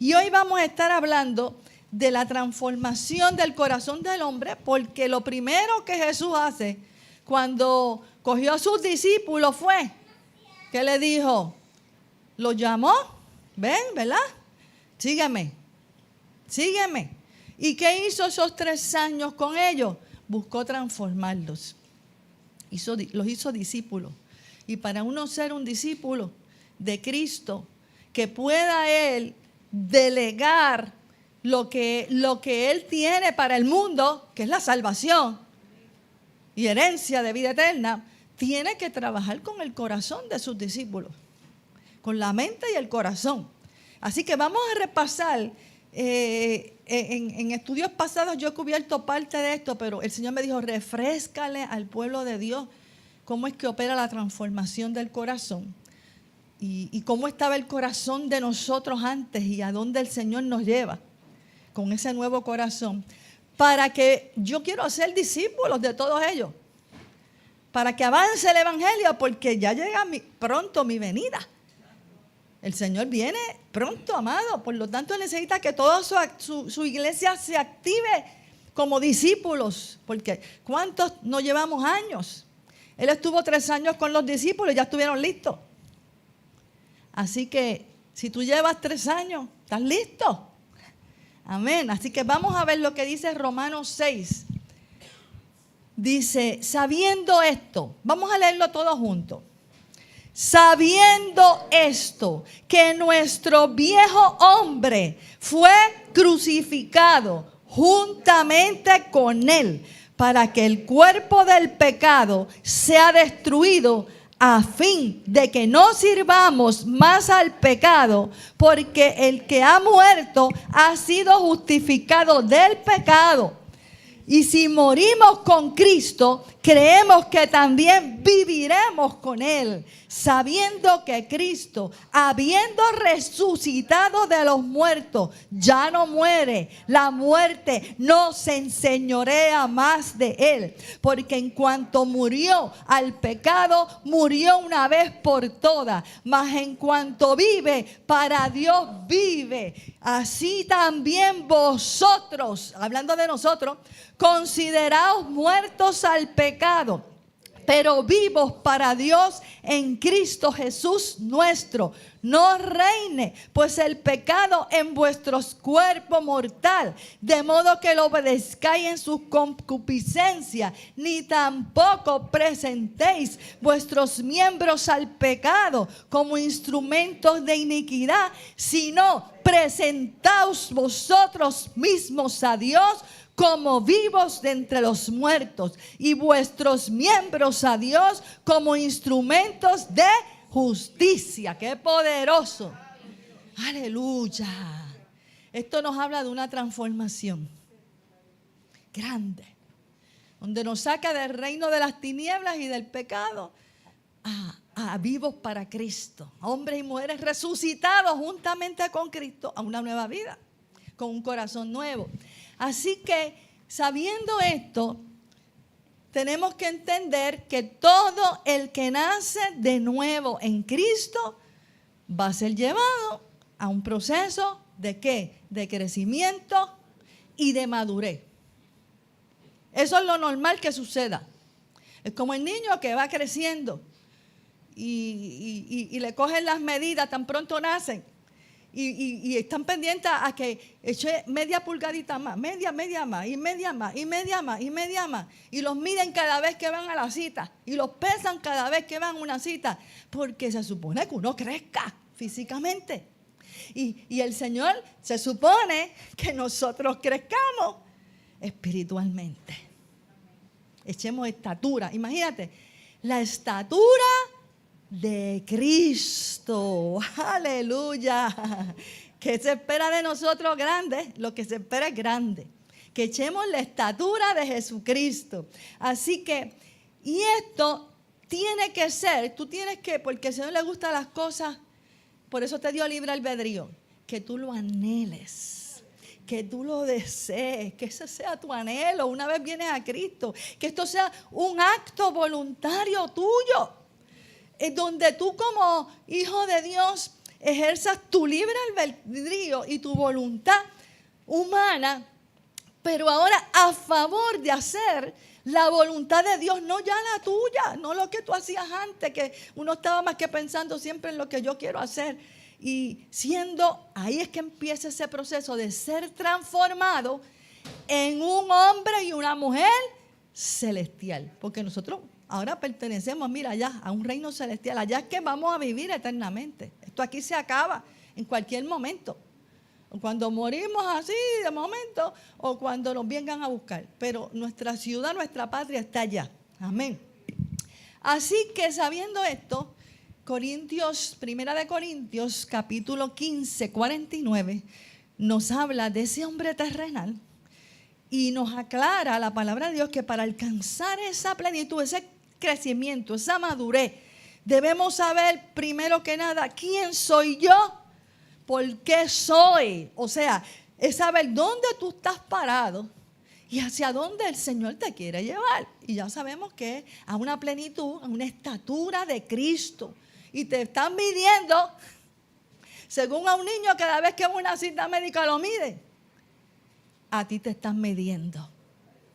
Y hoy vamos a estar hablando de la transformación del corazón del hombre, porque lo primero que Jesús hace cuando cogió a sus discípulos fue, ¿qué le dijo? Los llamó, ven, ¿verdad? Sígueme, sígueme. ¿Y qué hizo esos 3 años con ellos? Buscó transformarlos. Los hizo discípulos. Y para uno ser un discípulo de Cristo, que pueda Él delegar lo que Él tiene para el mundo, que es la salvación y herencia de vida eterna, tiene que trabajar con el corazón de sus discípulos, con la mente y el corazón. Así que vamos a repasar. En estudios pasados yo he cubierto parte de esto, pero el Señor me dijo, refréscale al pueblo de Dios cómo es que opera la transformación del corazón y cómo estaba el corazón de nosotros antes y a dónde el Señor nos lleva con ese nuevo corazón, para que yo quiero ser discípulos de todos ellos, para que avance el evangelio, porque ya llega pronto mi venida. El Señor viene pronto, amado. Por lo tanto, necesita que toda su iglesia se active como discípulos. Porque ¿cuántos no llevamos años? Él estuvo 3 años con los discípulos y ya estuvieron listos. Así que si tú llevas 3 años, ¿estás listo? Amén. Así que vamos a ver lo que dice Romanos 6. Dice, sabiendo esto, vamos a leerlo todos juntos. Sabiendo esto, que nuestro viejo hombre fue crucificado juntamente con él, para que el cuerpo del pecado sea destruido, a fin de que no sirvamos más al pecado, porque el que ha muerto ha sido justificado del pecado. Y si morimos con Cristo, creemos que también viviremos con Él, sabiendo que Cristo, habiendo resucitado de los muertos, ya no muere. La muerte no se enseñorea más de Él, porque en cuanto murió al pecado, murió una vez por todas. Mas en cuanto vive, para Dios vive. Así también vosotros, hablando de nosotros, consideraos muertos al pecado, pero vivos para Dios en Cristo Jesús nuestro. No reine pues el pecado en vuestros cuerpos mortal, de modo que lo obedezcáis en sus concupiscencias, ni tampoco presentéis vuestros miembros al pecado como instrumentos de iniquidad, sino presentaos vosotros mismos a Dios como vivos de entre los muertos, y vuestros miembros a Dios como instrumentos de justicia. ¡Qué poderoso! ¡Aleluya! Esto nos habla de una transformación grande, donde nos saca del reino de las tinieblas y del pecado a vivos para Cristo, hombres y mujeres resucitados juntamente con Cristo a una nueva vida, con un corazón nuevo. Así que, sabiendo esto, tenemos que entender que todo el que nace de nuevo en Cristo va a ser llevado a un proceso de ¿qué? De crecimiento y de madurez. Eso es lo normal que suceda. Es como el niño que va creciendo y le cogen las medidas tan pronto nacen. Y están pendientes a que eche media pulgadita más, media más, y media más, y media más, y media más. Y los miden cada vez que van a la cita. Y los pesan cada vez que van a una cita. Porque se supone que uno crezca físicamente. Y el Señor se supone que nosotros crezcamos espiritualmente. Echemos estatura. Imagínate, la estatura de Cristo. Aleluya. ¿Qué se espera de nosotros? Grande. Lo que se espera es grande. Que echemos la estatura de Jesucristo. Así que, y esto tiene que ser, tú tienes que, porque al Señor le gustan las cosas, por eso te dio libre albedrío, que tú lo anheles, que tú lo desees, que ese sea tu anhelo una vez vienes a Cristo, que esto sea un acto voluntario tuyo, donde tú como hijo de Dios ejerzas tu libre albedrío y tu voluntad humana, pero ahora a favor de hacer la voluntad de Dios, no ya la tuya, no lo que tú hacías antes, que uno estaba más que pensando siempre en lo que yo quiero hacer. Y ahí es que empieza ese proceso de ser transformado en un hombre y una mujer celestial. Porque nosotros ahora pertenecemos, mira, allá a un reino celestial. Allá es que vamos a vivir eternamente. Esto aquí se acaba en cualquier momento. O cuando morimos así de momento, o cuando nos vengan a buscar. Pero nuestra ciudad, nuestra patria está allá. Amén. Así que sabiendo esto, Primera de Corintios, capítulo 15, 49, nos habla de ese hombre terrenal y nos aclara la palabra de Dios que para alcanzar esa plenitud, ese crecimiento, esa madurez, debemos saber primero que nada quién soy yo, por qué soy. O sea, es saber dónde tú estás parado y hacia dónde el Señor te quiere llevar. Y ya sabemos que es a una plenitud, a una estatura de Cristo. Y te están midiendo, según a un niño cada vez que una cita médica lo mide, a ti te están midiendo.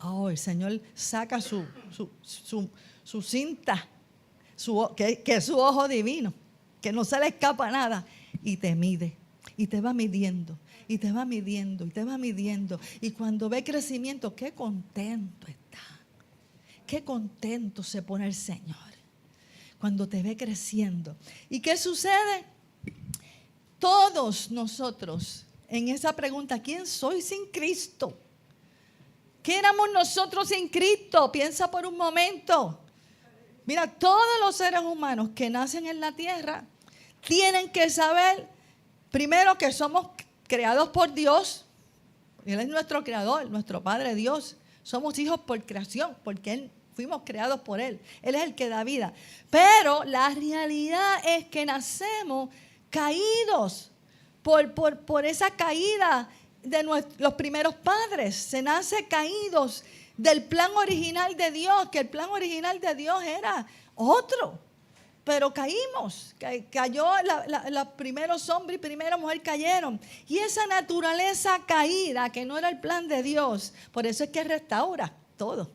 Oh, el Señor saca su cinta, que es su ojo divino, que no se le escapa nada, y te mide, y te va midiendo, y te va midiendo, y te va midiendo. Y cuando ve crecimiento, qué contento está, qué contento se pone el Señor cuando te ve creciendo. ¿Y qué sucede? Todos nosotros, en esa pregunta, ¿quién soy sin Cristo? ¿Qué éramos nosotros sin Cristo? Piensa por un momento. Mira, todos los seres humanos que nacen en la tierra tienen que saber, primero, que somos creados por Dios. Él es nuestro creador, nuestro Padre Dios. Somos hijos por creación, porque fuimos creados por Él. Él es el que da vida. Pero la realidad es que nacemos caídos por esa caída de los primeros padres. Se nace caídos del plan original de Dios, que el plan original de Dios era otro. Pero caímos, cayó los primeros hombres y primera mujer cayeron. Y esa naturaleza caída, que no era el plan de Dios, por eso es que restaura todo.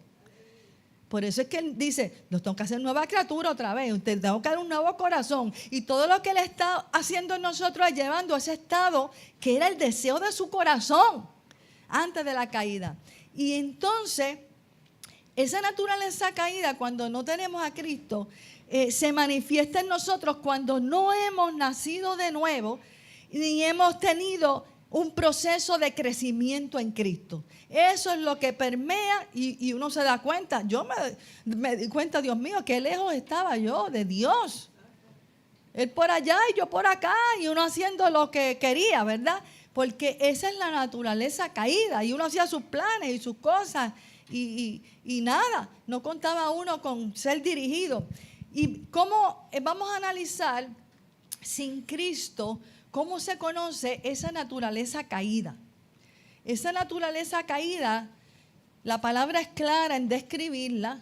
Por eso es que Él dice, nos tengo que hacer nueva criatura otra vez, te tengo que dar un nuevo corazón. Y todo lo que Él está haciendo en nosotros es llevando a ese estado que era el deseo de su corazón antes de la caída. Y entonces, esa naturaleza caída, cuando no tenemos a Cristo, se manifiesta en nosotros cuando no hemos nacido de nuevo ni hemos tenido un proceso de crecimiento en Cristo. Eso es lo que permea y uno se da cuenta. Yo me di cuenta, Dios mío, qué lejos estaba yo de Dios. Él por allá y yo por acá y uno haciendo lo que quería, ¿verdad? Porque esa es la naturaleza caída y uno hacía sus planes y sus cosas y nada, no contaba uno con ser dirigido. Y cómo vamos a analizar sin Cristo, cómo se conoce esa naturaleza caída. Esa naturaleza caída, la palabra es clara en describirla.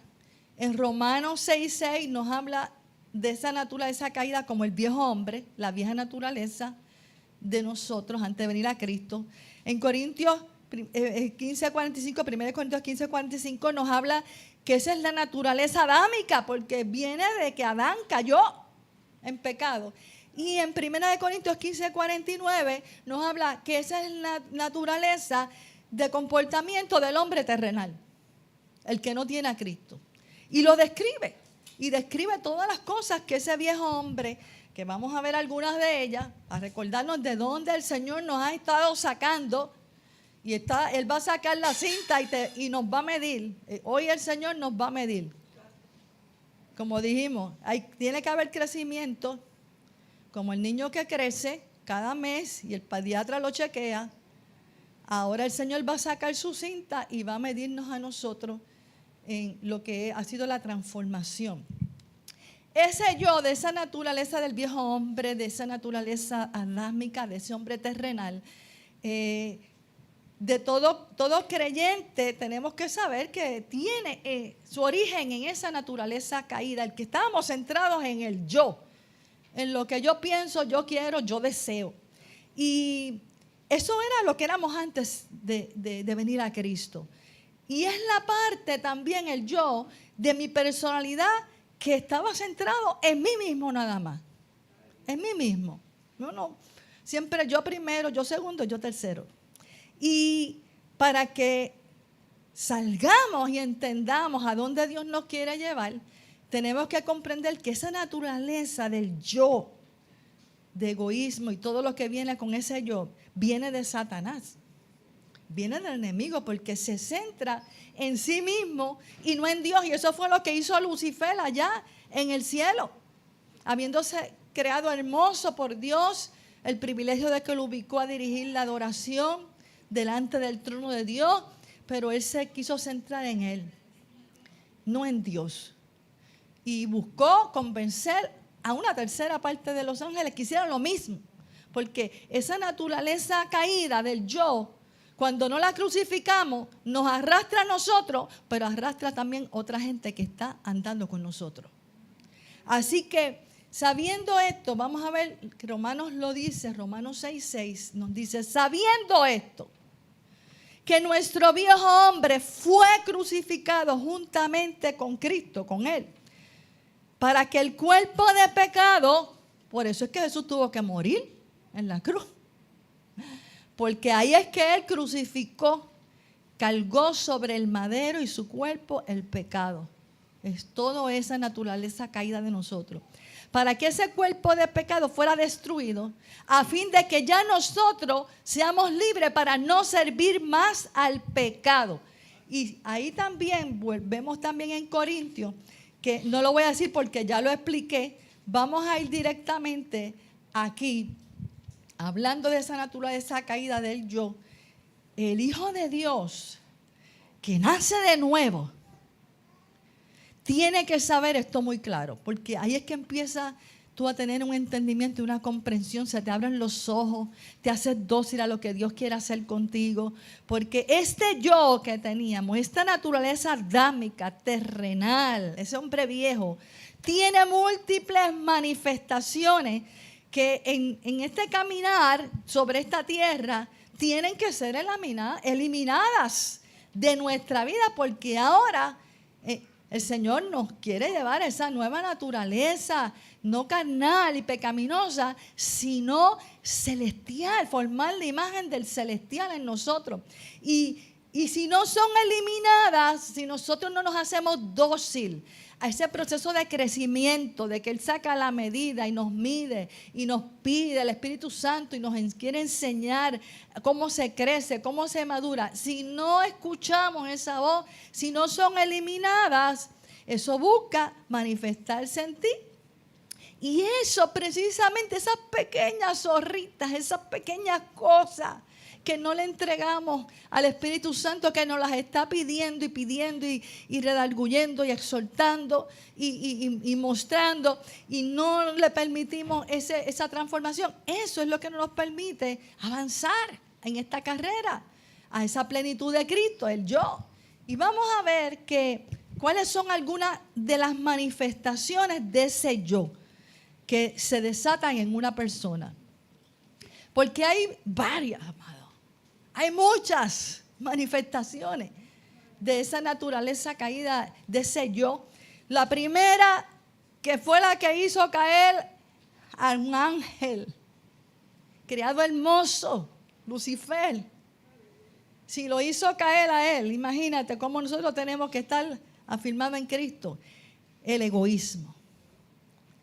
En Romanos 6:6 nos habla de esa naturaleza caída como el viejo hombre, la vieja naturaleza de nosotros antes de venir a Cristo. En Corintios 15:45, 1 Corintios 15:45 nos habla que esa es la naturaleza adámica, porque viene de que Adán cayó en pecado. Y en 1 Corintios 15:49 nos habla que esa es la naturaleza de comportamiento del hombre terrenal, el que no tiene a Cristo. Y lo describe, y describe todas las cosas que ese viejo hombre, que vamos a ver algunas de ellas, a recordarnos de dónde el Señor nos ha estado sacando. Y Él va a sacar la cinta y nos va a medir. Hoy el Señor nos va a medir. Como dijimos, tiene que haber crecimiento. Como el niño que crece cada mes y el pediatra lo chequea, ahora el Señor va a sacar su cinta y va a medirnos a nosotros en lo que ha sido la transformación. Ese yo, de esa naturaleza del viejo hombre, de esa naturaleza adámica, de ese hombre terrenal, de todo creyente tenemos que saber que tiene su origen en esa naturaleza caída, el que estábamos centrados en el yo, en lo que yo pienso, yo quiero, yo deseo. Y eso era lo que éramos antes de venir a Cristo. Y es la parte también, el yo, de mi personalidad que estaba centrado en mí mismo nada más. En mí mismo. No, siempre yo primero, yo segundo, yo tercero. Y para que salgamos y entendamos a dónde Dios nos quiere llevar, tenemos que comprender que esa naturaleza del yo, de egoísmo y todo lo que viene con ese yo, viene de Satanás. Viene del enemigo porque se centra en sí mismo y no en Dios. Y eso fue lo que hizo Lucifer allá en el cielo. Habiéndose creado hermoso por Dios, el privilegio de que lo ubicó a dirigir la adoración delante del trono de Dios. Pero él se quiso centrar en él, no en Dios. Y buscó convencer a una tercera parte de los ángeles que hicieran lo mismo. Porque esa naturaleza caída del yo, cuando no la crucificamos, nos arrastra a nosotros, pero arrastra también otra gente que está andando con nosotros. Así que, sabiendo esto, vamos a ver, Romanos lo dice, Romanos 6:6, nos dice, sabiendo esto, que nuestro viejo hombre fue crucificado juntamente con Cristo, con Él, para que el cuerpo de pecado, por eso es que Jesús tuvo que morir en la cruz. Porque ahí es que Él crucificó, cargó sobre el madero y su cuerpo el pecado. Es toda esa naturaleza caída de nosotros. Para que ese cuerpo de pecado fuera destruido, a fin de que ya nosotros seamos libres para no servir más al pecado. Y ahí también, vemos también en Corintios, que no lo voy a decir porque ya lo expliqué, vamos a ir directamente aquí. Hablando de esa naturaleza caída del yo, el Hijo de Dios que nace de nuevo tiene que saber esto muy claro, porque ahí es que empieza tú a tener un entendimiento y una comprensión, se te abren los ojos, te haces dócil a lo que Dios quiere hacer contigo, porque este yo que teníamos, esta naturaleza adámica, terrenal, ese hombre viejo, tiene múltiples manifestaciones que en este caminar sobre esta tierra tienen que ser eliminadas de nuestra vida, porque ahora el Señor nos quiere llevar a esa nueva naturaleza, no carnal y pecaminosa, sino celestial, formar la imagen del celestial en nosotros. Y si no son eliminadas, si nosotros no nos hacemos dócil a ese proceso de crecimiento, de que Él saca la medida y nos mide y nos pide el Espíritu Santo y nos quiere enseñar cómo se crece, cómo se madura. Si no escuchamos esa voz, si no son eliminadas, eso busca manifestarse en ti. Y eso precisamente, esas pequeñas zorritas, esas pequeñas cosas que no le entregamos al Espíritu Santo, que nos las está pidiendo y redarguyendo y exhortando y mostrando, y no le permitimos esa transformación. Eso es lo que nos permite avanzar en esta carrera a esa plenitud de Cristo, el yo. Y vamos a ver cuáles son algunas de las manifestaciones de ese yo que se desatan en una persona. Porque hay varias, amado. Hay muchas manifestaciones de esa naturaleza caída, de ese yo. La primera, que fue la que hizo caer a un ángel, creado hermoso, Lucifer. Si lo hizo caer a él, imagínate cómo nosotros tenemos que estar afirmados en Cristo. El egoísmo.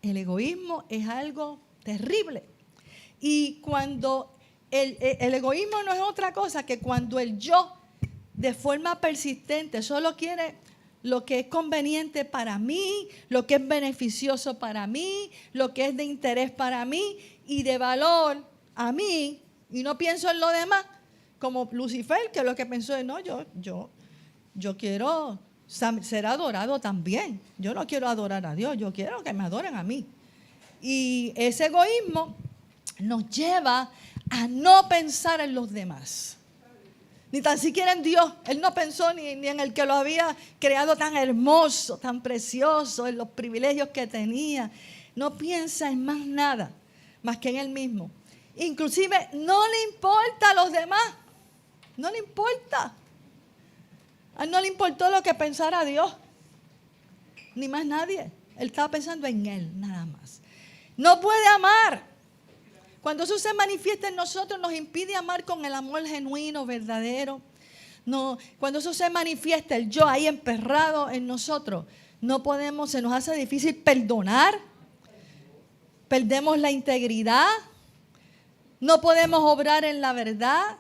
El egoísmo es algo terrible. Y cuando el egoísmo no es otra cosa que cuando el yo, de forma persistente, solo quiere lo que es conveniente para mí, lo que es beneficioso para mí, lo que es de interés para mí y de valor a mí, y no pienso en lo demás, como Lucifer, que lo que pensó es, no, yo quiero ser adorado también. Yo no quiero adorar a Dios, yo quiero que me adoren a mí. Y ese egoísmo nos lleva a no pensar en los demás, ni tan siquiera en Dios. Él no pensó ni en el que lo había creado tan hermoso, tan precioso, en los privilegios que tenía. no piensa en más nada, más que en él mismo. Inclusive no le importa a los demás, no le importa. A él no le importó lo que pensara Dios, ni más nadie. Él estaba pensando en él, nada más. No puede amar. Cuando eso se manifiesta en nosotros, nos impide amar con el amor genuino, verdadero. No, cuando eso se manifiesta, el yo ahí emperrado en nosotros, no podemos, se nos hace difícil perdonar, perdemos la integridad, no podemos obrar en la verdad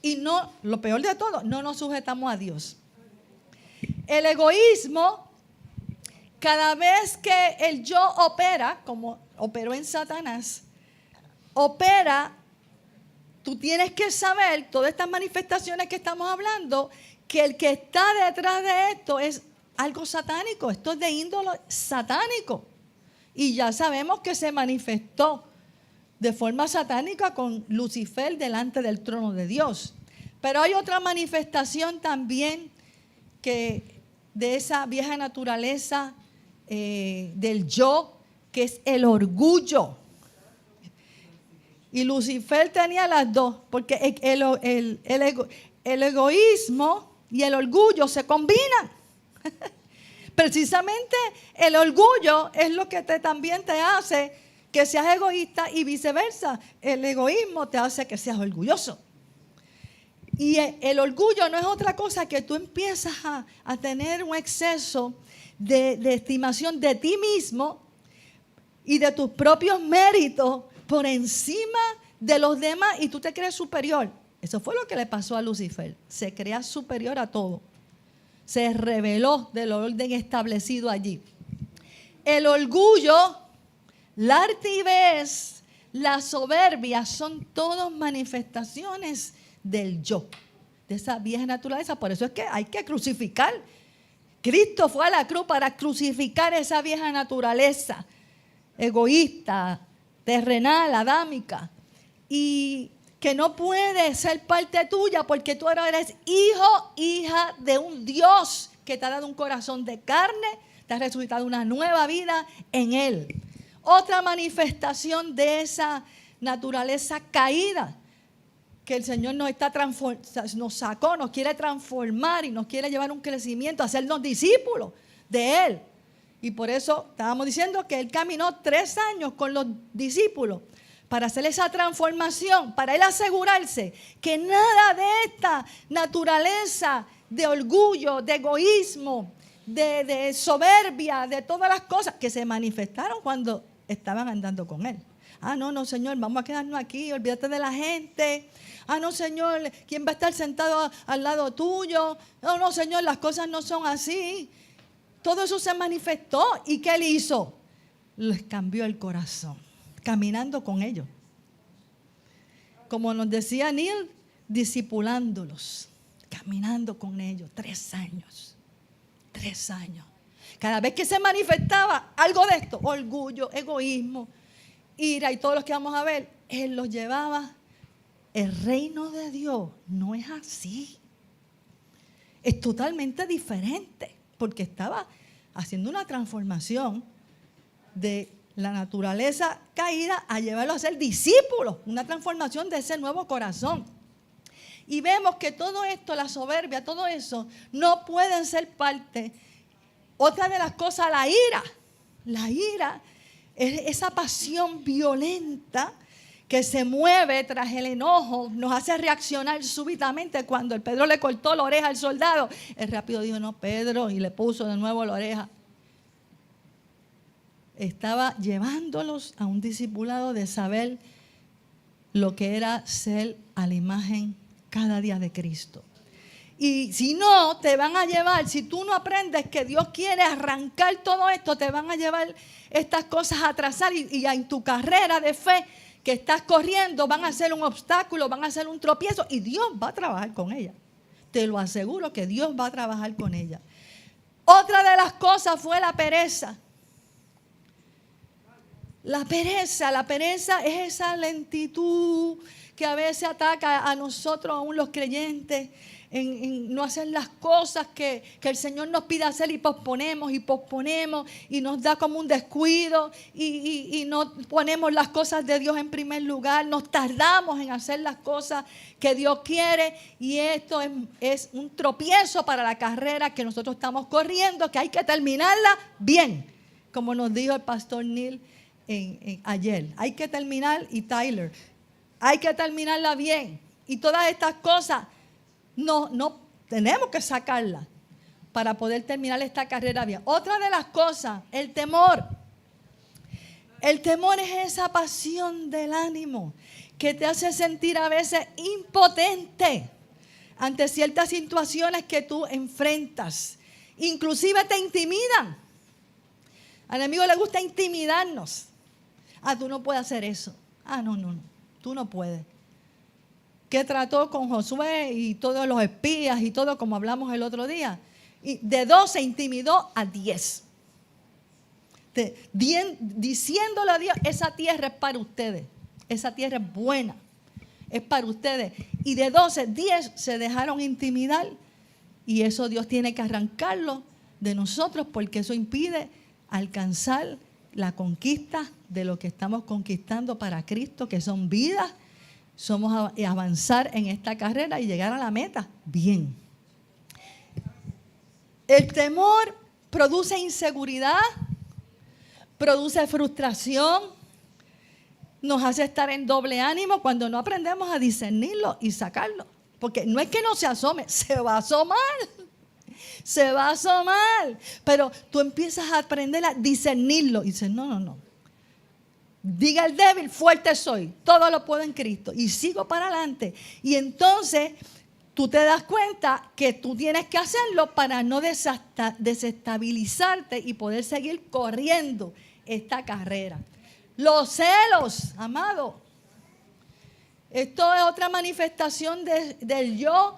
y no, lo peor de todo, no nos sujetamos a Dios. El egoísmo, cada vez que el yo opera, como operó en Satanás, opera. Tú tienes que saber, todas estas manifestaciones que estamos hablando, que el que está detrás de esto es algo satánico. Esto es de índole satánico. Y ya sabemos que se manifestó de forma satánica con Lucifer delante del trono de Dios. Pero hay otra manifestación también que de esa vieja naturaleza del yo, que es el orgullo. Y Lucifer tenía las dos, porque el egoísmo y el orgullo se combinan. Precisamente el orgullo es lo que también te hace que seas egoísta y viceversa. El egoísmo te hace que seas orgulloso. Y el orgullo no es otra cosa que tú empiezas a tener un exceso de estimación de ti mismo y de tus propios méritos por encima de los demás y tú te crees superior. Eso fue lo que le pasó a Lucifer. Se crea superior a todo. Se rebeló del orden establecido allí. El orgullo, la altivez, la soberbia son todas manifestaciones del yo, de esa vieja naturaleza. Por eso es que hay que crucificar. Cristo fue a la cruz para crucificar esa vieja naturaleza egoísta, terrenal, adámica, y que no puede ser parte tuya porque tú ahora eres hijo, hija de un Dios que te ha dado un corazón de carne, te ha resucitado una nueva vida en Él. Otra manifestación de esa naturaleza caída que el Señor nos sacó, nos quiere transformar y nos quiere llevar a un crecimiento, hacernos discípulos de Él. Y por eso estábamos diciendo que Él caminó 3 años con los discípulos para hacer esa transformación, para Él asegurarse que nada de esta naturaleza de orgullo, de egoísmo, de soberbia, de todas las cosas que se manifestaron cuando estaban andando con Él. No, Señor, vamos a quedarnos aquí, olvídate de la gente. No, Señor, ¿quién va a estar sentado al lado tuyo? No, Señor, las cosas no son así. Todo eso se manifestó. ¿Y qué Él hizo? Les cambió el corazón, caminando con ellos. Como nos decía Neil, discipulándolos, caminando con ellos 3 años. 3 años. Cada vez que se manifestaba algo de esto, orgullo, egoísmo, ira y todos los que vamos a ver, Él los llevaba. El reino de Dios no es así. Es totalmente diferente. Porque estaba haciendo una transformación de la naturaleza caída a llevarlo a ser discípulos, una transformación de ese nuevo corazón. Y vemos que todo esto, la soberbia, todo eso, no pueden ser parte. Otra de las cosas, la ira. La ira es esa pasión violenta que se mueve tras el enojo, nos hace reaccionar súbitamente. Cuando el Pedro le cortó la oreja al soldado, él rápido dijo, no, Pedro, y le puso de nuevo la oreja. Estaba llevándolos a un discipulado de saber lo que era ser a la imagen cada día de Cristo. Y si no, te van a llevar, si tú no aprendes que Dios quiere arrancar todo esto, te van a llevar estas cosas a atrasar y en tu carrera de fe que estás corriendo van a ser un obstáculo, van a ser un tropiezo y Dios va a trabajar con ella. Te lo aseguro que Dios va a trabajar con ella. Otra de las cosas fue la pereza. La pereza es esa lentitud que a veces ataca a nosotros, aún los creyentes, en no hacer las cosas que el Señor nos pide hacer y posponemos y nos da como un descuido y no ponemos las cosas de Dios en primer lugar, nos tardamos en hacer las cosas que Dios quiere y esto es un tropiezo para la carrera que nosotros estamos corriendo, que hay que terminarla bien, como nos dijo el pastor Neil ayer. Hay que terminar, y Tyler, hay que terminarla bien y todas estas cosas. No tenemos que sacarla para poder terminar esta carrera bien. Otra de las cosas, el temor. El temor es esa pasión del ánimo que te hace sentir a veces impotente ante ciertas situaciones que tú enfrentas. Inclusive te intimidan. Al enemigo le gusta intimidarnos. Tú no puedes hacer eso. No, tú no puedes. Que trató con Josué y todos los espías y todo, como hablamos el otro día. Y de 12 intimidó a 10. Diciéndole a Dios, esa tierra es para ustedes. Esa tierra es buena. Es para ustedes. Y de 12, 10 se dejaron intimidar. Y eso Dios tiene que arrancarlo de nosotros porque eso impide alcanzar la conquista de lo que estamos conquistando para Cristo, que son vidas. Somos avanzar en esta carrera y llegar a la meta bien. El temor produce inseguridad, produce frustración, nos hace estar en doble ánimo cuando no aprendemos a discernirlo y sacarlo. Porque no es que no se asome, se va a asomar. Se va a asomar. Pero tú empiezas a aprender a discernirlo y dices, no. Diga el débil, fuerte soy, todo lo puedo en Cristo y sigo para adelante. Y entonces tú te das cuenta que tú tienes que hacerlo para no desestabilizarte y poder seguir corriendo esta carrera. Los celos, amado, esto es otra manifestación del yo,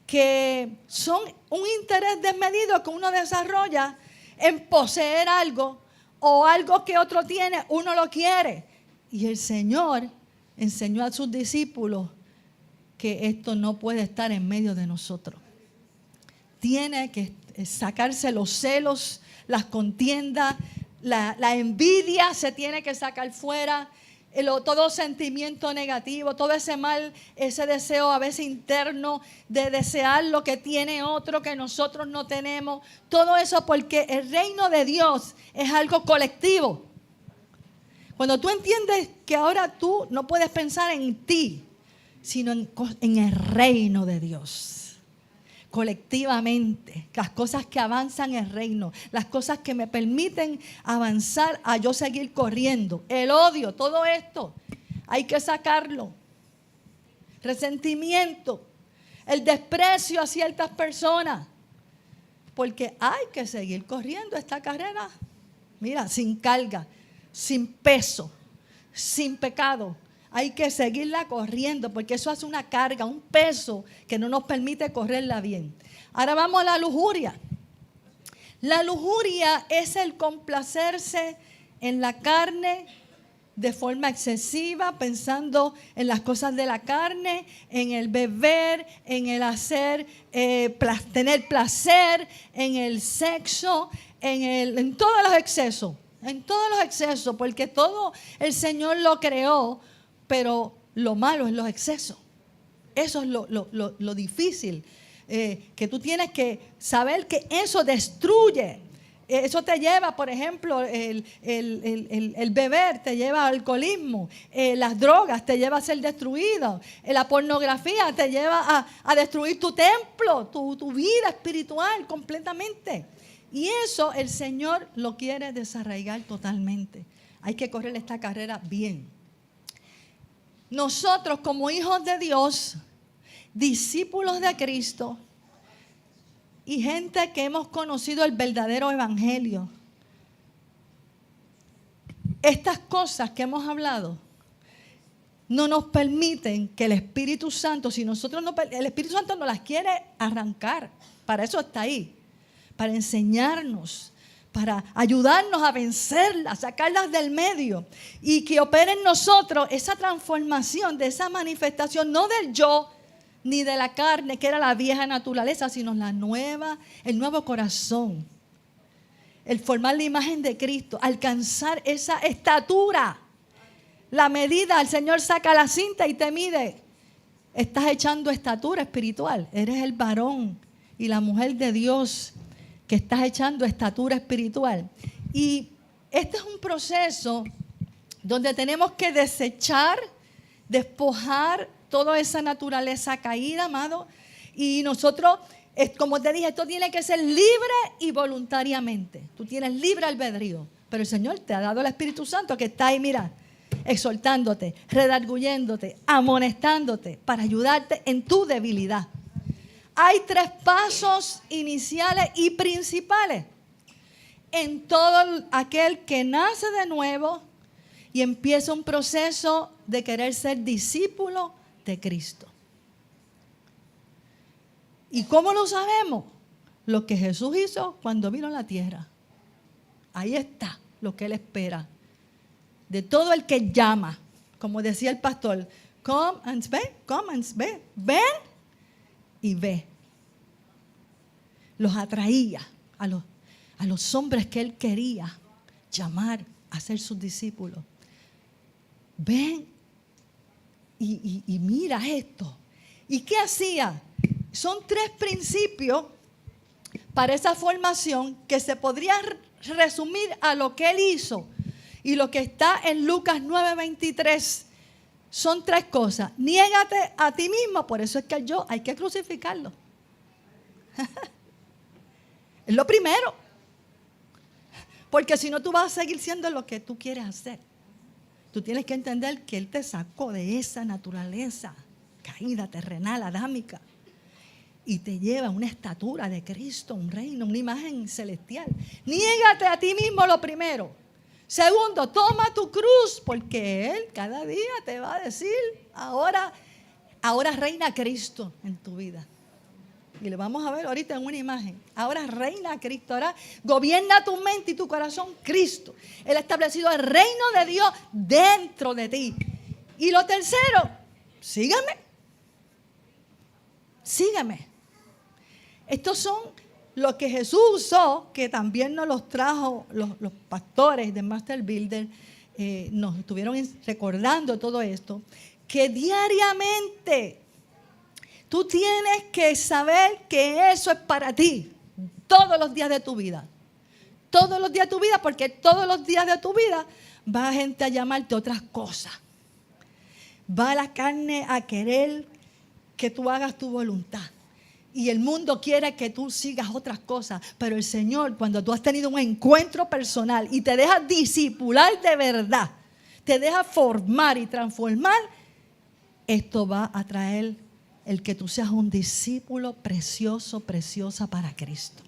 que son un interés desmedido que uno desarrolla en poseer algo o algo que otro tiene, uno lo quiere. Y el Señor enseñó a sus discípulos que esto no puede estar en medio de nosotros. Tiene que sacarse los celos, las contiendas, la envidia se tiene que sacar fuera. Todo sentimiento negativo, todo ese mal, ese deseo a veces interno de desear lo que tiene otro que nosotros no tenemos. Todo eso porque el reino de Dios es algo colectivo. Cuando tú entiendes que ahora tú no puedes pensar en ti, sino en el reino de Dios. Colectivamente, las cosas que avanzan el reino, las cosas que me permiten avanzar a yo seguir corriendo, el odio, todo esto, hay que sacarlo. Resentimiento, el desprecio a ciertas personas, porque hay que seguir corriendo esta carrera, mira, sin carga, sin peso, sin pecado. Hay que seguirla corriendo porque eso hace una carga, un peso que no nos permite correrla bien. Ahora vamos a la lujuria. La lujuria es el complacerse en la carne de forma excesiva, pensando en las cosas de la carne, en el beber, en el hacer, tener placer, en el sexo, en todos los excesos. En todos los excesos, porque todo el Señor lo creó. Pero lo malo es los excesos. Eso es lo difícil. Que tú tienes que saber que eso destruye. Eso te lleva, por ejemplo, el beber te lleva al alcoholismo. Las drogas te lleva a ser destruido. La pornografía te lleva a destruir tu templo, tu vida espiritual completamente. Y eso el Señor lo quiere desarraigar totalmente. Hay que correr esta carrera bien. Nosotros como hijos de Dios, discípulos de Cristo y gente que hemos conocido el verdadero evangelio, estas cosas que hemos hablado no nos permiten que el Espíritu Santo, el Espíritu Santo nos las quiere arrancar, para eso está ahí, para enseñarnos, para ayudarnos a vencerlas, a sacarlas del medio y que opere en nosotros esa transformación de esa manifestación, no del yo ni de la carne, que era la vieja naturaleza, sino el nuevo corazón, el formar la imagen de Cristo, alcanzar esa estatura. La medida, el Señor saca la cinta y te mide. Estás echando estatura espiritual, eres el varón y la mujer de Dios que estás echando estatura espiritual. Y este es un proceso donde tenemos que desechar, despojar toda esa naturaleza caída, amado. Y nosotros, como te dije, esto tiene que ser libre y voluntariamente. Tú tienes libre albedrío, pero el Señor te ha dado el Espíritu Santo que está ahí, mira, exhortándote, redarguyéndote, amonestándote para ayudarte en tu debilidad. Hay 3 pasos iniciales y principales en todo aquel que nace de nuevo y empieza un proceso de querer ser discípulo de Cristo. ¿Y cómo lo sabemos? Lo que Jesús hizo cuando vino a la tierra. Ahí está lo que Él espera de todo el que llama. Como decía el pastor, come and ve, ven y ve. Los atraía a los hombres que Él quería llamar a ser sus discípulos. Ven y mira esto. ¿Y qué hacía? Son 3 principios para esa formación que se podría resumir a lo que Él hizo. Y lo que está en Lucas 9:23 son 3 cosas. Niégate a ti mismo, por eso es que hay que crucificarlo. Es lo primero. Porque si no, tú vas a seguir siendo lo que tú quieres hacer. Tú tienes que entender que Él te sacó de esa naturaleza caída, terrenal, adámica, y te lleva a una estatura de Cristo, un reino, una imagen celestial. Niégate a ti mismo lo primero. Segundo, toma tu cruz, porque Él cada día te va a decir, ahora reina Cristo en tu vida. Y le vamos a ver ahorita en una imagen. Ahora reina Cristo, ahora gobierna tu mente y tu corazón Cristo. Él ha establecido el reino de Dios dentro de ti. Y lo tercero, sígame. Estos son lo que Jesús usó, que también nos los trajo los pastores de Master Builder, nos estuvieron recordando todo esto, que diariamente tú tienes que saber que eso es para ti, todos los días de tu vida. Todos los días de tu vida, porque todos los días de tu vida va gente a llamarte otras cosas. Va la carne a querer que tú hagas tu voluntad. Y el mundo quiere que tú sigas otras cosas. Pero el Señor, cuando tú has tenido un encuentro personal y te deja discipular de verdad, te deja formar y transformar, esto va a traer el que tú seas un discípulo precioso, preciosa para Cristo,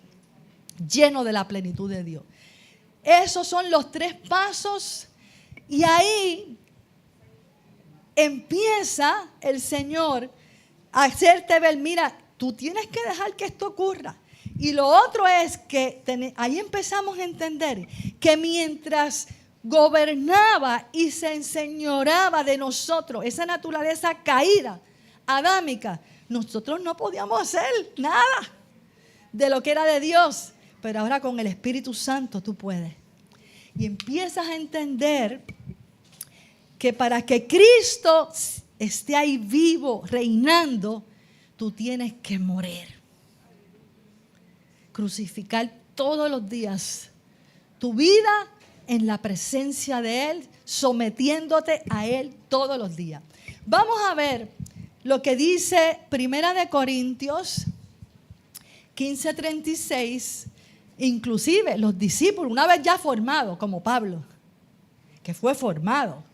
lleno de la plenitud de Dios. Esos son los 3 pasos. Y ahí empieza el Señor a hacerte ver, mira, tú tienes que dejar que esto ocurra. Y lo otro es que ahí empezamos a entender que mientras gobernaba y se enseñoraba de nosotros esa naturaleza caída, adámica, nosotros no podíamos hacer nada de lo que era de Dios. Pero ahora con el Espíritu Santo tú puedes. Y empiezas a entender que para que Cristo esté ahí vivo, reinando, tú tienes que morir. Crucificar todos los días tu vida en la presencia de Él, sometiéndote a Él todos los días. Vamos a ver lo que dice 1 Corintios 15:36. Inclusive los discípulos, una vez ya formados, como Pablo, que fue formado,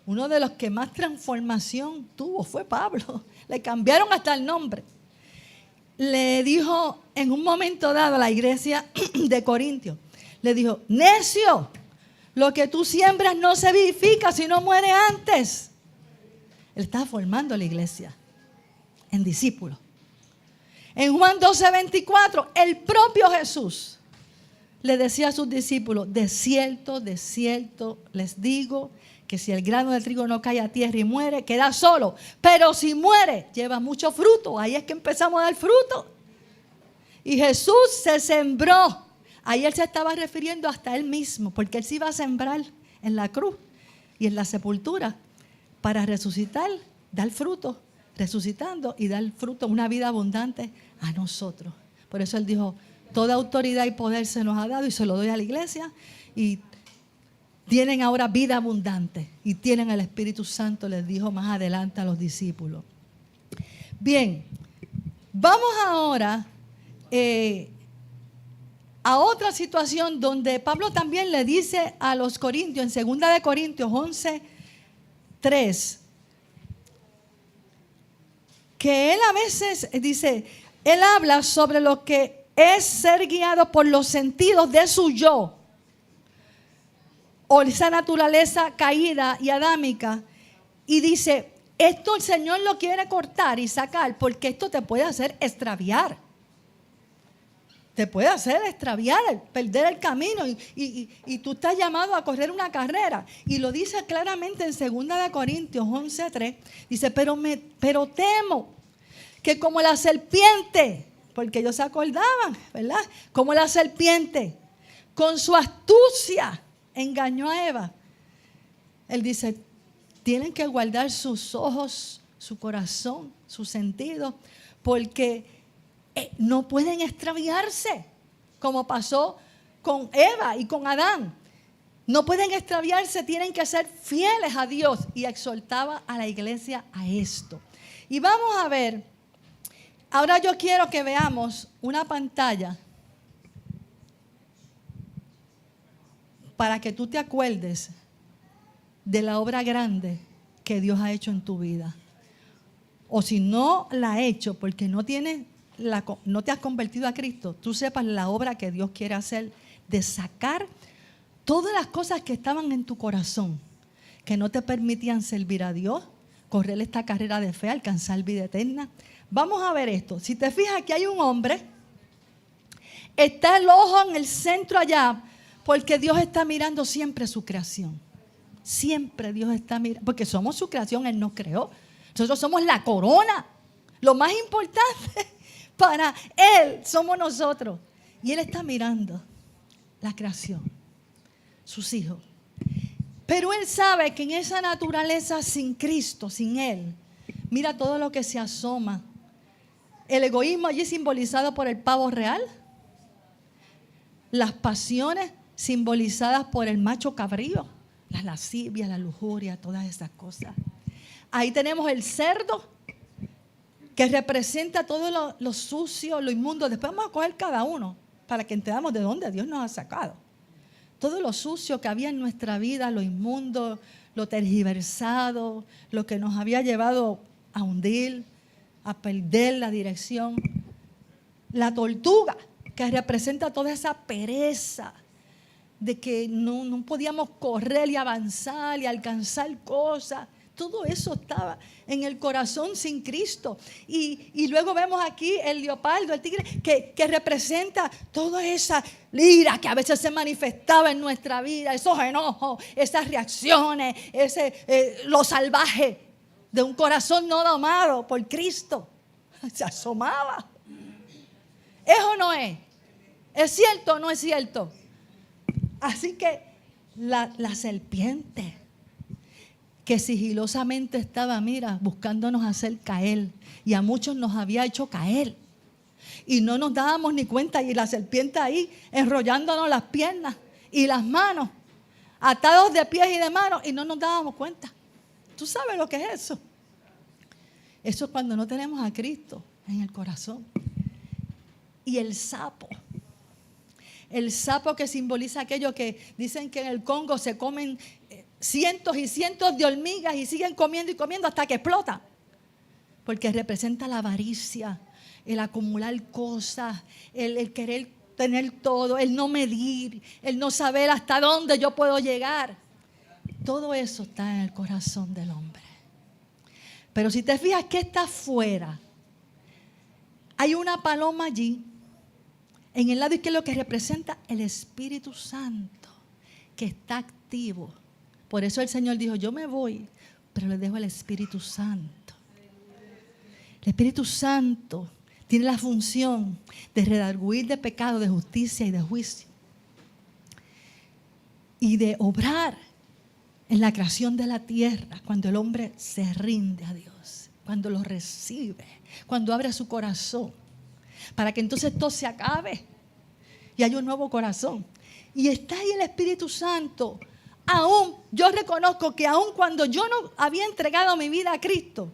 uno de los que más transformación tuvo fue Pablo. Le cambiaron hasta el nombre. Le dijo en un momento dado a la iglesia de Corintios, le dijo, necio, lo que tú siembras no se vivifica si no muere antes. Él estaba formando la iglesia en discípulos. En Juan 12:24, el propio Jesús le decía a sus discípulos: de cierto les digo que si el grano de trigo no cae a tierra y muere, queda solo. Pero si muere, lleva mucho fruto. Ahí es que empezamos a dar fruto. Y Jesús se sembró. Ahí Él se estaba refiriendo hasta Él mismo, porque Él se iba a sembrar en la cruz y en la sepultura para resucitar, dar fruto, resucitando y dar fruto, una vida abundante a nosotros. Por eso Él dijo: toda autoridad y poder se nos ha dado y se lo doy a la iglesia, y tienen ahora vida abundante y tienen el Espíritu Santo, les dijo más adelante a los discípulos. Bien, vamos ahora a otra situación donde Pablo también le dice a los corintios, en 2 de Corintios 11:3, que él a veces dice, él habla sobre lo que es ser guiado por los sentidos de su yo, o esa naturaleza caída y adámica, y dice: esto el Señor lo quiere cortar y sacar, porque esto te puede hacer extraviar. Te puede hacer extraviar, perder el camino, y tú estás llamado a correr una carrera. Y lo dice claramente en 2 de Corintios 11:3. Dice: pero temo que como la serpiente, porque ellos se acordaban, ¿verdad? Como la serpiente, con su astucia, engañó a Eva. Él dice: tienen que guardar sus ojos, su corazón, sus sentidos, porque no pueden extraviarse, como pasó con Eva y con Adán. No pueden extraviarse, tienen que ser fieles a Dios. Y exhortaba a la iglesia a esto. Y vamos a ver, ahora yo quiero que veamos una pantalla para que tú te acuerdes de la obra grande que Dios ha hecho en tu vida. O si no la ha hecho porque no te has convertido a Cristo, tú sepas la obra que Dios quiere hacer de sacar todas las cosas que estaban en tu corazón, que no te permitían servir a Dios, correr esta carrera de fe, alcanzar vida eterna. Vamos a ver esto. Si te fijas, aquí hay un hombre, está el ojo en el centro allá, porque Dios está mirando siempre su creación. Siempre Dios está mirando, porque somos su creación, Él nos creó. Nosotros somos la corona. Lo más importante para Él somos nosotros. Y Él está mirando la creación, sus hijos. Pero Él sabe que en esa naturaleza sin Cristo, sin Él, mira todo lo que se asoma. El egoísmo allí simbolizado por el pavo real. Las pasiones simbolizadas por el macho cabrío. La lascivia, la lujuria, todas esas cosas. Ahí tenemos el cerdo, que representa todo lo sucio, lo inmundo. Después vamos a coger cada uno para que entendamos de dónde Dios nos ha sacado. Todo lo sucio que había en nuestra vida, lo inmundo, lo tergiversado, lo que nos había llevado a hundir, a perder la dirección. La tortuga, que representa toda esa pereza de que no podíamos correr y avanzar y alcanzar cosas. Todo eso estaba en el corazón sin Cristo. Y luego vemos aquí el leopardo, el tigre, que representa toda esa ira que a veces se manifestaba en nuestra vida, esos enojos, esas reacciones, lo salvaje de un corazón no domado por Cristo. Se asomaba. ¿Es o no es? ¿Es cierto o no es cierto? Así que la serpiente, que sigilosamente estaba, mira, buscándonos hacer caer. Y a muchos nos había hecho caer. Y no nos dábamos ni cuenta. Y la serpiente ahí, enrollándonos las piernas y las manos, atados de pies y de manos, y no nos dábamos cuenta. ¿Tú sabes lo que es eso? Eso es cuando no tenemos a Cristo en el corazón. Y el sapo. El sapo, que simboliza aquello que dicen que en el Congo se comen cientos y cientos de hormigas y siguen comiendo y comiendo hasta que explota. Porque representa la avaricia, el acumular cosas, el querer tener todo, el no medir, el no saber hasta dónde yo puedo llegar. Todo eso está en el corazón del hombre. Pero si te fijas, ¿qué está afuera? Hay una paloma allí En el lado izquierdo, que representa el Espíritu Santo, que está activo. Por eso el Señor dijo, yo me voy, pero les dejo el Espíritu Santo. El Espíritu Santo tiene la función de redarguir de pecado, de justicia y de juicio. Y de obrar en la creación de la tierra cuando el hombre se rinde a Dios, cuando lo recibe, cuando abre su corazón, para que entonces todo se acabe y haya un nuevo corazón. Y está ahí el Espíritu Santo. Aún, yo reconozco que aún cuando yo no había entregado mi vida a Cristo,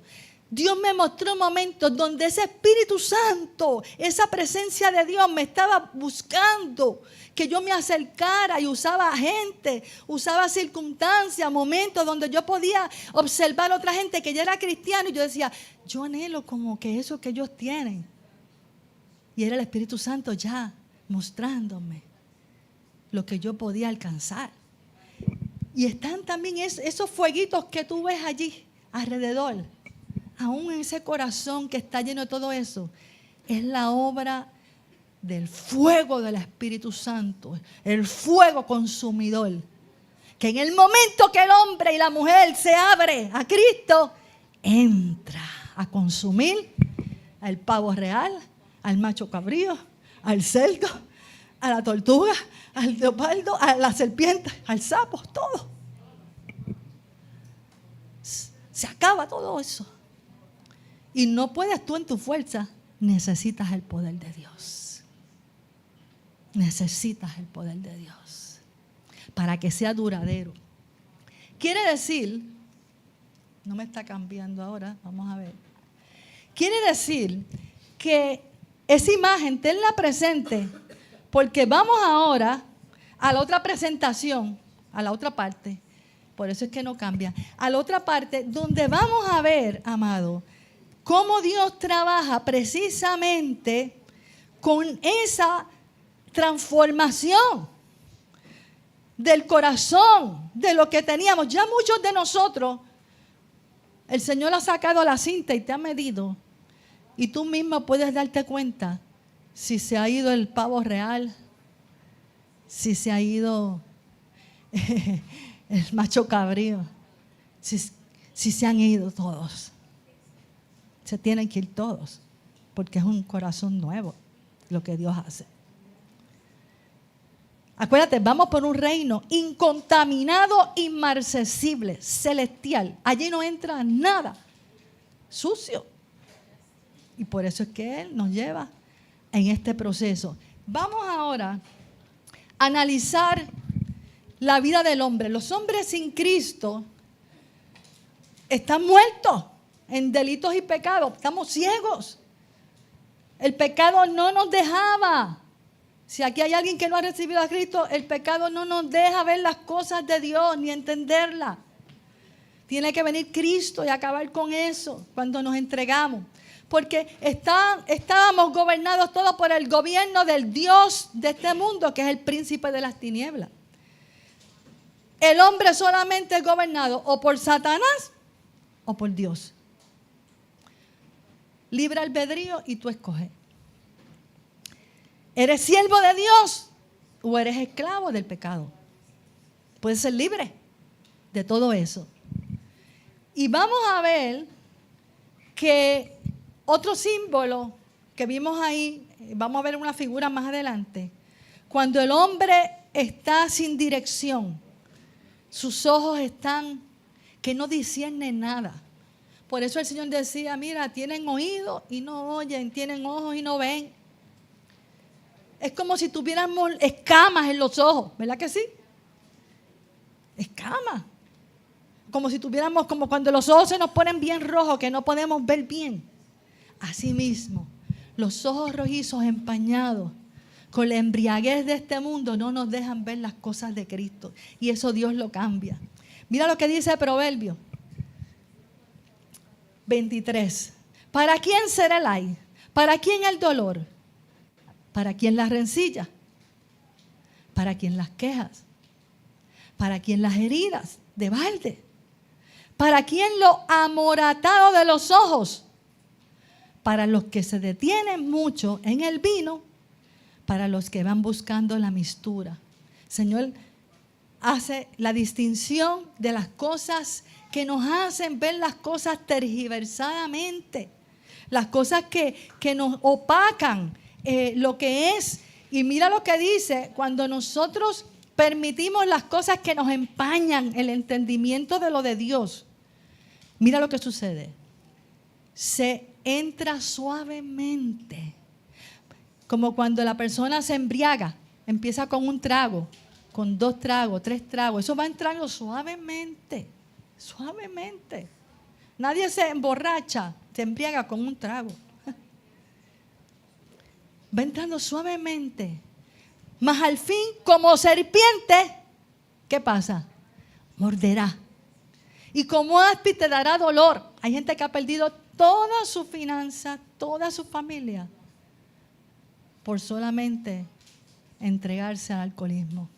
Dios me mostró momentos donde ese Espíritu Santo, esa presencia de Dios me estaba buscando, que yo me acercara y usaba gente, usaba circunstancias, momentos donde yo podía observar a otra gente que ya era cristiano y yo decía, yo anhelo como que eso que ellos tienen. Y era el Espíritu Santo ya mostrándome lo que yo podía alcanzar. Y están también esos fueguitos que tú ves allí alrededor. Aún en ese corazón que está lleno de todo eso, es la obra del fuego del Espíritu Santo, el fuego consumidor, que en el momento que el hombre y la mujer se abre a Cristo, entra a consumir al pavo real, al macho cabrío, al cerdo, a la tortuga, al leopardo, a la serpiente, al sapo, todo. Se acaba todo eso. Y no puedes tú en tu fuerza, necesitas el poder de Dios. Necesitas el poder de Dios para que sea duradero. Quiere decir, no me está cambiando ahora, vamos a ver. Quiere decir que esa imagen tenla presente, porque vamos ahora a la otra presentación, a la otra parte. Por eso es que no cambia. A la otra parte, donde vamos a ver, amado, cómo Dios trabaja precisamente con esa transformación del corazón, de lo que teníamos. Ya muchos de nosotros, el Señor ha sacado la cinta y te ha medido. Y tú mismo puedes darte cuenta si se ha ido el pavo real, si se ha ido el macho cabrío, si se han ido todos. Se tienen que ir todos, porque es un corazón nuevo lo que Dios hace. Acuérdate, vamos por un reino incontaminado, inmarcesible, celestial. Allí no entra nada sucio. Y por eso es que Él nos lleva en este proceso. Vamos ahora a analizar la vida del hombre. Los hombres sin Cristo están muertos en delitos y pecados. Estamos ciegos. El pecado no nos dejaba. Si aquí hay alguien que no ha recibido a Cristo, el pecado no nos deja ver las cosas de Dios ni entenderlas. Tiene que venir Cristo y acabar con eso cuando nos entregamos. Porque estábamos gobernados todos por el gobierno del Dios de este mundo, que es el príncipe de las tinieblas. El hombre solamente es gobernado o por Satanás o por Dios. Libre albedrío y tú escoges. ¿Eres siervo de Dios o eres esclavo del pecado? Puedes ser libre de todo eso. Y vamos a ver que otro símbolo que vimos ahí, vamos a ver una figura más adelante, cuando el hombre está sin dirección, sus ojos están que no disciernen nada. Por eso el Señor decía, mira, tienen oídos y no oyen, tienen ojos y no ven. Es como si tuviéramos escamas en los ojos, ¿verdad que sí? Escamas. Como si tuviéramos, como cuando los ojos se nos ponen bien rojos, que no podemos ver bien. Así mismo, los ojos rojizos empañados con la embriaguez de este mundo no nos dejan ver las cosas de Cristo. Y eso Dios lo cambia. Mira lo que dice Proverbio 23. ¿Para quién será el ay? ¿Para quién el dolor? ¿Para quién las rencillas? ¿Para quién las quejas? ¿Para quién las heridas de balde? ¿Para quién lo amoratado de los ojos? Para los que se detienen mucho en el vino, para los que van buscando la mistura. Señor, hace la distinción de las cosas que nos hacen ver las cosas tergiversadamente, las cosas que nos opacan lo que es. Y mira lo que dice, cuando nosotros permitimos las cosas que nos empañan el entendimiento de lo de Dios, mira lo que sucede. Se entra suavemente, como cuando la persona se embriaga, empieza con un trago, con 2 tragos, 3 tragos, eso va entrando suavemente, suavemente. Nadie se emborracha, se embriaga con un trago. Va entrando suavemente. Mas al fin, como serpiente, ¿qué pasa? Morderá. Y como áspid te dará dolor. Hay gente que ha perdido toda su finanza, toda su familia, por solamente entregarse al alcoholismo.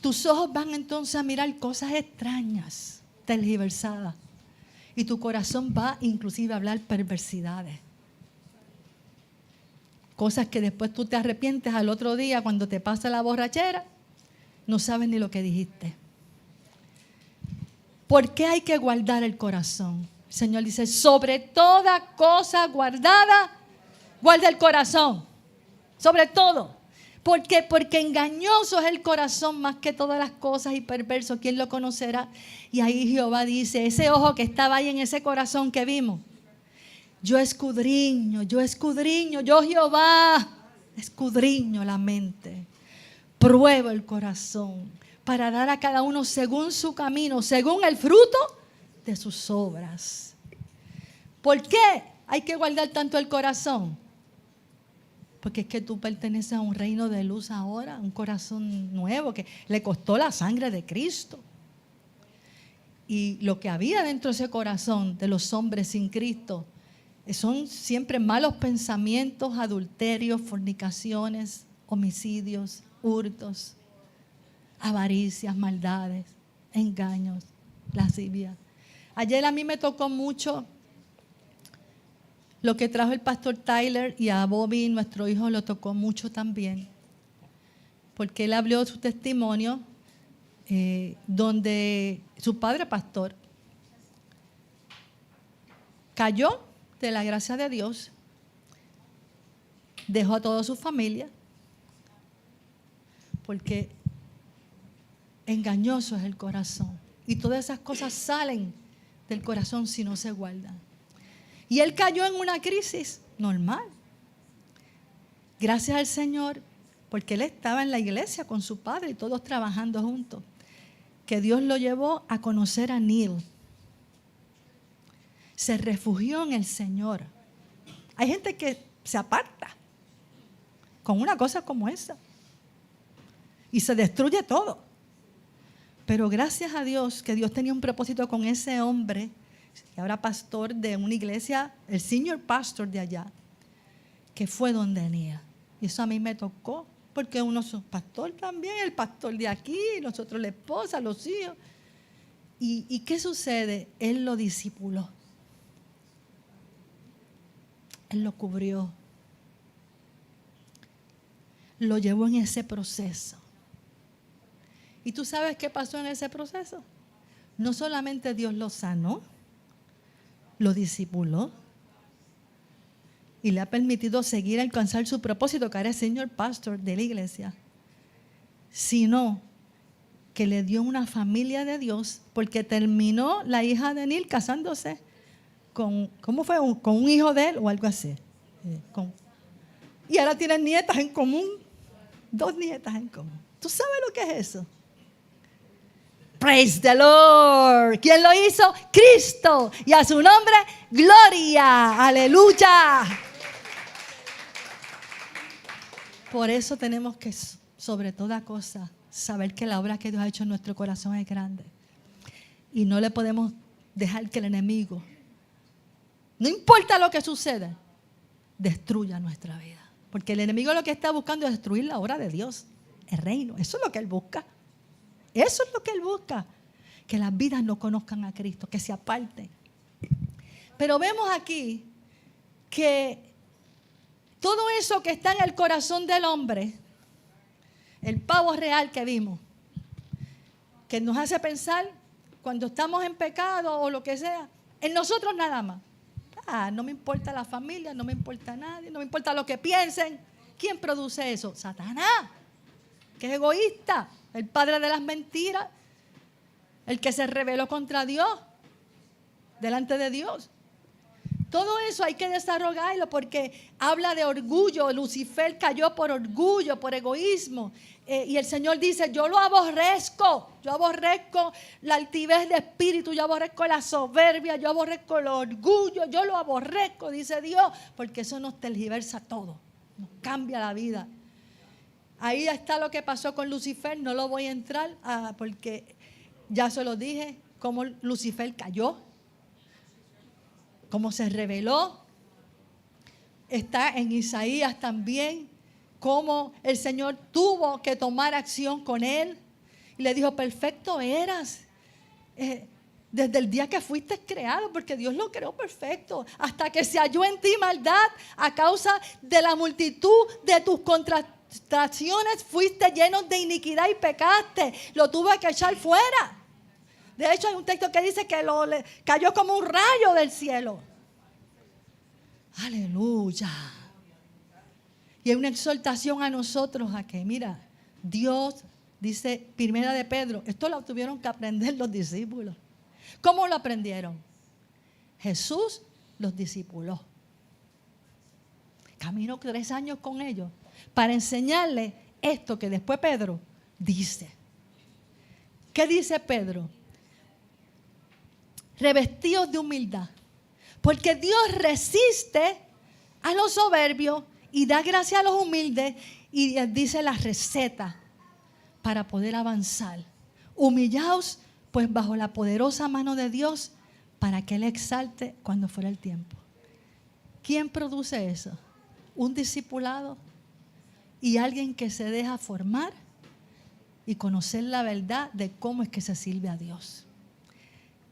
Tus ojos van entonces a mirar cosas extrañas, tergiversadas. Y tu corazón va inclusive a hablar perversidades. Cosas que después tú te arrepientes al otro día cuando te pasa la borrachera, no sabes ni lo que dijiste. ¿Por qué hay que guardar el corazón? El Señor dice, sobre toda cosa guardada, guarda el corazón. Sobre todo. ¿Por qué? Porque engañoso es el corazón más que todas las cosas y perverso. ¿Quién lo conocerá? Y ahí Jehová dice, ese ojo que estaba ahí en ese corazón que vimos, yo escudriño, yo Jehová, escudriño la mente, pruebo el corazón, para dar a cada uno según su camino, según el fruto de sus obras. ¿Por qué hay que guardar tanto el corazón? Porque es que tú perteneces a un reino de luz ahora, un corazón nuevo que le costó la sangre de Cristo. Y lo que había dentro de ese corazón de los hombres sin Cristo son siempre malos pensamientos, adulterios, fornicaciones, homicidios, hurtos, avaricias, maldades, engaños, lascivia. Ayer a mí me tocó mucho lo que trajo el pastor Tyler, y a Bobby, nuestro hijo, lo tocó mucho también, porque él habló su testimonio donde su padre pastor cayó de la gracia de Dios, dejó a toda su familia, porque engañoso es el corazón. Y todas esas cosas salen del corazón si no se guardan. Y él cayó en una crisis normal. Gracias al Señor, porque él estaba en la iglesia con su padre y todos trabajando juntos, que Dios lo llevó a conocer a Neil. Se refugió en el Señor. Hay gente que se aparta con una cosa como esa y se destruye todo. Pero gracias a Dios que Dios tenía un propósito con ese hombre, que ahora pastor de una iglesia, el senior pastor de allá, que fue donde venía. Y eso a mí me tocó, porque uno es pastor también, el pastor de aquí, nosotros la esposa, los hijos. ¿Y qué sucede? Él lo discipuló. Él lo cubrió. Lo llevó en ese proceso. ¿Y tú sabes qué pasó en ese proceso? No solamente Dios lo sanó, lo discipuló y le ha permitido seguir a alcanzar su propósito, que era el señor pastor de la iglesia, sino que le dio una familia de Dios, porque terminó la hija de Neil casándose con, ¿cómo fue? Con un hijo de él o algo así. Y ahora tienen nietas en común, 2 nietas en común. ¿Tú sabes lo que es eso? Praise the Lord. ¿Quién lo hizo? Cristo. Y a su nombre, gloria. Aleluya. Por eso tenemos que, sobre toda cosa, saber que la obra que Dios ha hecho en nuestro corazón es grande. Y no le podemos dejar que el enemigo, no importa lo que suceda, destruya nuestra vida. Porque el enemigo lo que está buscando es destruir la obra de Dios, el reino. Eso es lo que él busca. Eso es lo que él busca. Que las vidas no conozcan a Cristo, que se aparten. Pero vemos aquí que Todo eso que está en el corazón del hombre, el pavo real que vimos, que nos hace pensar cuando estamos en pecado o lo que sea, en nosotros nada más. No me importa la familia, no me importa nadie, no me importa lo que piensen. ¿Quién produce eso? Satanás, que es egoísta, el padre de las mentiras, el que se rebeló contra Dios, delante de Dios. Todo eso hay que desarrollarlo porque habla de orgullo. Lucifer cayó por orgullo, por egoísmo. Y el Señor dice, yo lo aborrezco. Yo aborrezco la altivez de espíritu, yo aborrezco la soberbia, yo aborrezco el orgullo, yo lo aborrezco, dice Dios, porque eso nos tergiversa todo, nos cambia la vida. Ahí está lo que pasó con Lucifer, no lo voy a entrar porque ya se lo dije, cómo Lucifer cayó, cómo se rebeló. Está en Isaías también, cómo el Señor tuvo que tomar acción con él. Y le dijo, perfecto eras desde el día que fuiste creado, porque Dios lo creó perfecto, hasta que se halló en ti maldad a causa de la multitud de tus contracciones, fuiste lleno de iniquidad y pecaste. Lo tuve que echar fuera. De hecho, hay un texto que dice que cayó como un rayo del cielo. Aleluya. Y hay una exhortación a nosotros a que, mira, Dios, dice Primera de Pedro, esto lo tuvieron que aprender los discípulos. ¿Cómo lo aprendieron? Jesús los discipuló. Caminó 3 años con ellos para enseñarles esto que después Pedro dice. ¿Qué dice Pedro? Revestidos de humildad, porque Dios resiste a los soberbios y da gracia a los humildes, y dice la receta para poder avanzar. Humillaos pues bajo la poderosa mano de Dios para que Él exalte cuando fuera el tiempo. ¿Quién produce eso? Un discipulado y alguien que se deja formar y conocer la verdad de cómo es que se sirve a Dios.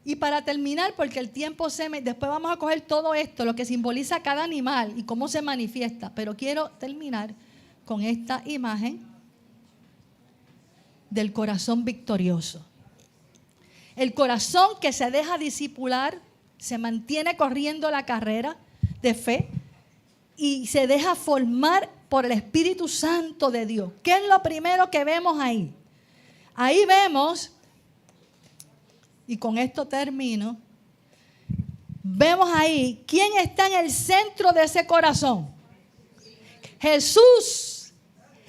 Y para terminar, porque el tiempo después vamos a coger todo esto, lo que simboliza cada animal y cómo se manifiesta, pero quiero terminar con esta imagen del corazón victorioso. El corazón que se deja discipular, se mantiene corriendo la carrera de fe y se deja formar por el Espíritu Santo de Dios. ¿Qué es lo primero que vemos ahí? Ahí vemos, y con esto termino, vemos ahí quién está en el centro de ese corazón. Jesús,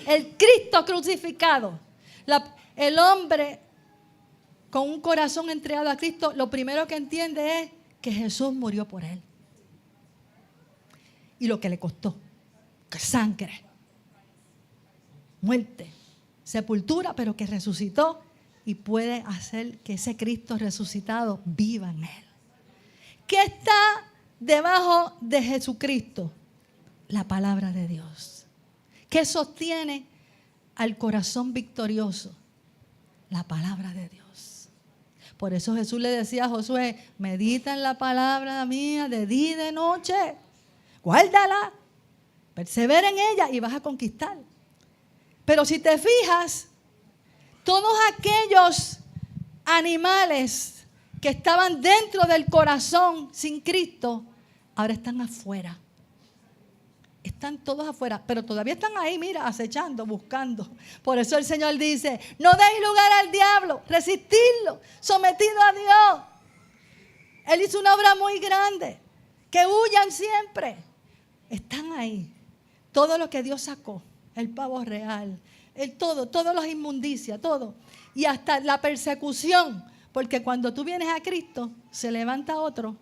el Cristo crucificado. El hombre con un corazón entregado a Cristo, lo primero que entiende es que Jesús murió por él. Y lo que le costó, que sangre, muerte, sepultura, pero que resucitó y puede hacer que ese Cristo resucitado viva en él. ¿Qué está debajo de Jesucristo? La palabra de Dios. ¿Qué sostiene al corazón victorioso? La palabra de Dios. Por eso Jesús le decía a Josué, medita en la palabra mía de día y de noche, guárdala, persevera en ella y vas a conquistar. Pero si te fijas, todos aquellos animales que estaban dentro del corazón sin Cristo, ahora están afuera. Están todos afuera, pero todavía están ahí, mira, acechando, buscando. Por eso el Señor dice, no deis lugar al diablo, resistidlo, sometido a Dios. Él hizo una obra muy grande, que huyan siempre. Están ahí, todo lo que Dios sacó, el pavo real, todas las inmundicias, todo. Y hasta la persecución, porque cuando tú vienes a Cristo, se levanta otro,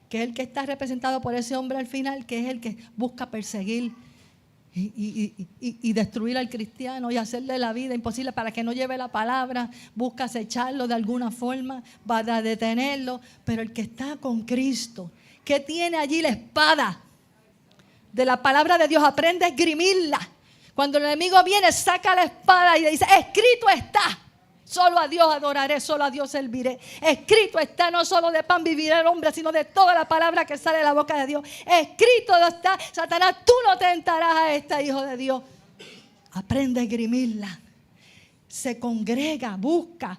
que es el que está representado por ese hombre al final, que es el que busca perseguir y destruir al cristiano y hacerle la vida imposible para que no lleve la palabra, busca acecharlo de alguna forma, para detenerlo. Pero el que está con Cristo, que tiene allí la espada de la palabra de Dios, aprende a esgrimirla. Cuando el enemigo viene, saca la espada y le dice, escrito está. Solo a Dios adoraré, solo a Dios serviré. Escrito está, no solo de pan vivirá el hombre, sino de toda la palabra que sale de la boca de Dios. Escrito está, Satanás, tú no tentarás a este hijo de Dios. Aprende a esgrimirla. Se congrega, busca.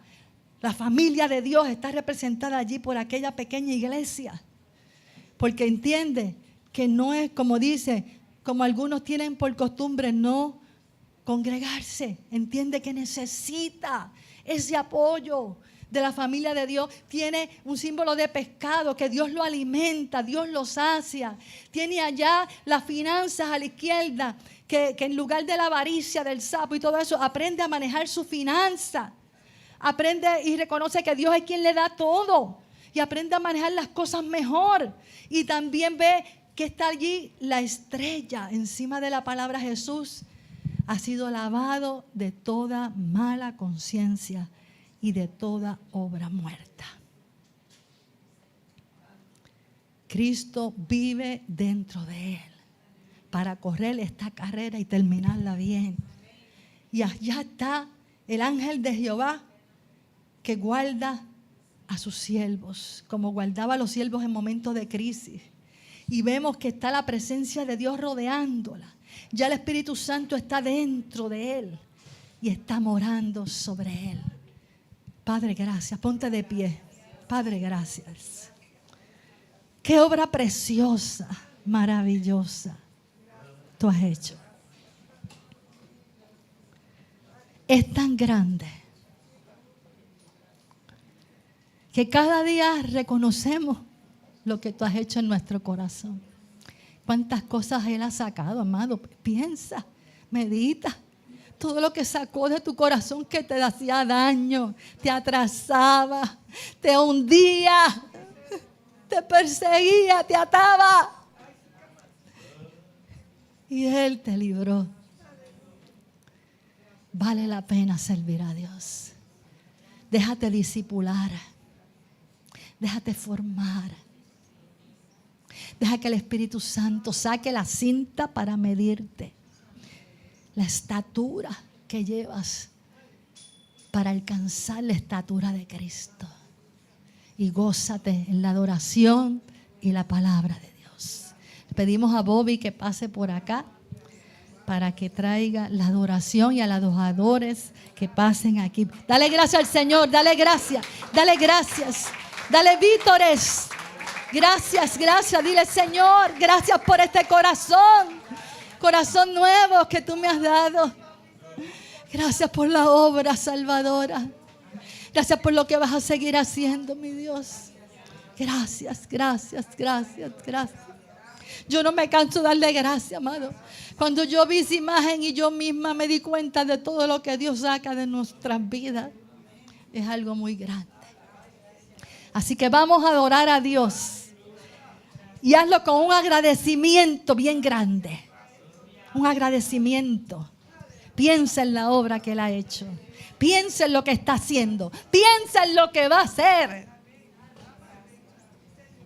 La familia de Dios está representada allí por aquella pequeña iglesia. Porque entiende que no es como dice, como algunos tienen por costumbre no congregarse. Entiende que necesita ese apoyo de la familia de Dios. Tiene un símbolo de pescado que Dios lo alimenta, Dios lo sacia. Tiene allá las finanzas a la izquierda, que en lugar de la avaricia del sapo y todo eso, aprende a manejar su finanza. Aprende y reconoce que Dios es quien le da todo. Y aprende a manejar las cosas mejor. Y también ve que está allí la estrella encima de la palabra Jesús. Ha sido lavado de toda mala conciencia y de toda obra muerta. Cristo vive dentro de él para correr esta carrera y terminarla bien. Y allá está el ángel de Jehová que guarda a sus siervos, como guardaba a los siervos en momentos de crisis. Y vemos que está la presencia de Dios rodeándola. Ya el Espíritu Santo está dentro de él y está morando sobre él. Padre, gracias. Ponte de pie. Padre, gracias. Qué obra preciosa, maravillosa tú has hecho. Es tan grande que cada día reconocemos lo que tú has hecho en nuestro corazón. Cuántas cosas Él ha sacado, amado. Piensa, medita. Todo lo que sacó de tu corazón que te hacía daño, te atrasaba, te hundía, te perseguía, te ataba. Y Él te libró. Vale la pena servir a Dios. Déjate discipular. Déjate formar. Deja que el Espíritu Santo saque la cinta para medirte. La estatura que llevas para alcanzar la estatura de Cristo. Y gózate en la adoración y la palabra de Dios. Le pedimos a Bobby que pase por acá para que traiga la adoración y a los adoradores que pasen aquí. Dale gracias al Señor, dale gracias, dale gracias, dale vítores. Gracias, gracias. Dile, Señor, gracias por este corazón nuevo que tú me has dado. Gracias por la obra salvadora. Gracias por lo que vas a seguir haciendo, mi Dios. Gracias, gracias, gracias, gracias. Yo no me canso de darle gracias, amado. Cuando yo vi esa imagen y yo misma me di cuenta de todo lo que Dios saca de nuestras vidas, es algo muy grande. Así que vamos a adorar a Dios. Y hazlo con un agradecimiento bien grande. Un agradecimiento. Piensa en la obra que Él ha hecho. Piensa en lo que está haciendo. Piensa en lo que va a hacer.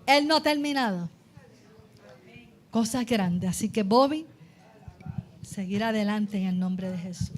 Él no ha terminado. Cosas grandes. Así que Bobby, seguir adelante en el nombre de Jesús.